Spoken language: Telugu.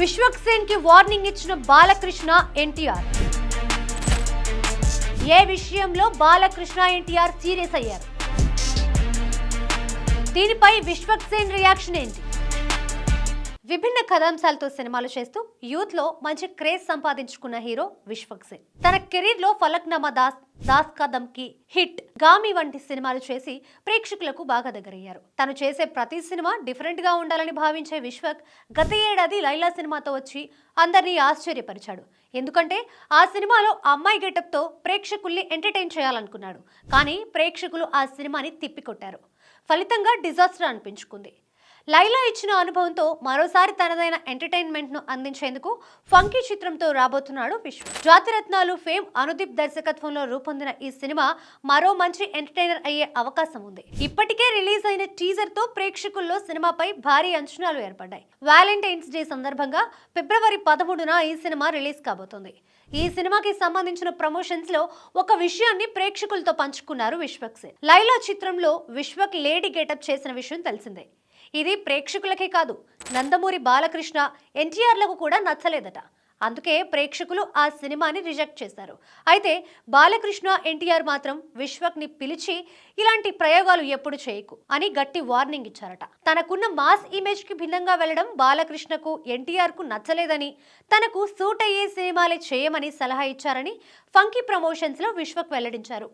విశ్వక్ కి వార్నింగ్ ఇచ్చిన బాలకృష్ణ ఎన్టీఆర్. ఏ విషయంలో బాలకృష్ణ ఎన్టీఆర్ సీరియస్ అయ్యారు? దీనిపై విశ్వక్ సేన్ రియాక్షన్ ఏంటి? విభిన్న కథాంశాలతో సినిమాలు చేస్తూ యూత్ లో మంచి క్రేజ్ సంపాదించుకున్న హీరో విశ్వక్ సేన్ తన కెరీర్ లో ఫలక్నామా దాస్, దాస్ కా దమ్కి, హిట్, గామి వంటి సినిమాలు చేసి ప్రేక్షకులకు బాగా దగ్గరయ్యారు. తను చేసే ప్రతి సినిమా డిఫరెంట్ గా ఉండాలని భావించే విశ్వక్ గత ఏడాది లైలా సినిమాతో వచ్చి అందరినీ ఆశ్చర్యపరిచాడు. ఎందుకంటే ఆ సినిమాలో అమ్మాయి గెటప్ తో ప్రేక్షకుల్ని ఎంటర్టైన్ చేయాలనుకున్నాడు. కానీ ప్రేక్షకులు ఆ సినిమాని తిప్పికొట్టారు. ఫలితంగా డిజాస్టర్ అనిపించుకుంది. లైలా ఇచ్చిన అనుభవంతో మరోసారి తనదైన ఎంటర్టైన్మెంట్ ను అందించేందుకు ఫంకీ చిత్రంతో రాబోతున్నాడు విశ్వ. జాతిరత్నాలు ఫేమ్ అనుదీప్ దర్శకత్వంలో రూపొందిన ఈ సినిమా మరో మంచి ఎంటర్టైనర్ అయ్యే అవకాశం ఉంది. ఇప్పటికే రిలీజ్ అయిన టీజర్ తో ప్రేక్షకుల్లో సినిమాపై భారీ అంచనాలు ఏర్పడ్డాయి. వ్యాలంటైన్స్ డే సందర్భంగా ఫిబ్రవరి 13న ఈ సినిమా రిలీజ్ కాబోతోంది. ఈ సినిమాకి సంబంధించిన ప్రమోషన్స్ లో ఒక విషయాన్ని ప్రేక్షకులతో పంచుకున్నారు విశ్వక్ సేన్. లైలా చిత్రంలో విశ్వక్ లేడీ గెటప్ చేసిన విషయం తెలిసిందే. ఇది ప్రేక్షకులకే కాదు, నందమూరి బాలకృష్ణ ఎన్టీఆర్లకు కూడా నచ్చలేదట. అందుకే ప్రేక్షకులు ఆ సినిమాని రిజెక్ట్ చేశారు. అయితే బాలకృష్ణ ఎన్టీఆర్ మాత్రం విశ్వక్ ని పిలిచి ఇలాంటి ప్రయోగాలు ఎప్పుడు చేయకు అని గట్టి వార్నింగ్ ఇచ్చారట. తనకున్న మాస్ ఇమేజ్ కి భిన్నంగా వెళ్లడం బాలకృష్ణకు ఎన్టీఆర్ కు నచ్చలేదని, తనకు సూట్ అయ్యే సినిమాలే చేయమని సలహా ఇచ్చారని ఫంకీ ప్రమోషన్స్ లో విశ్వక్ వెల్లడించారు.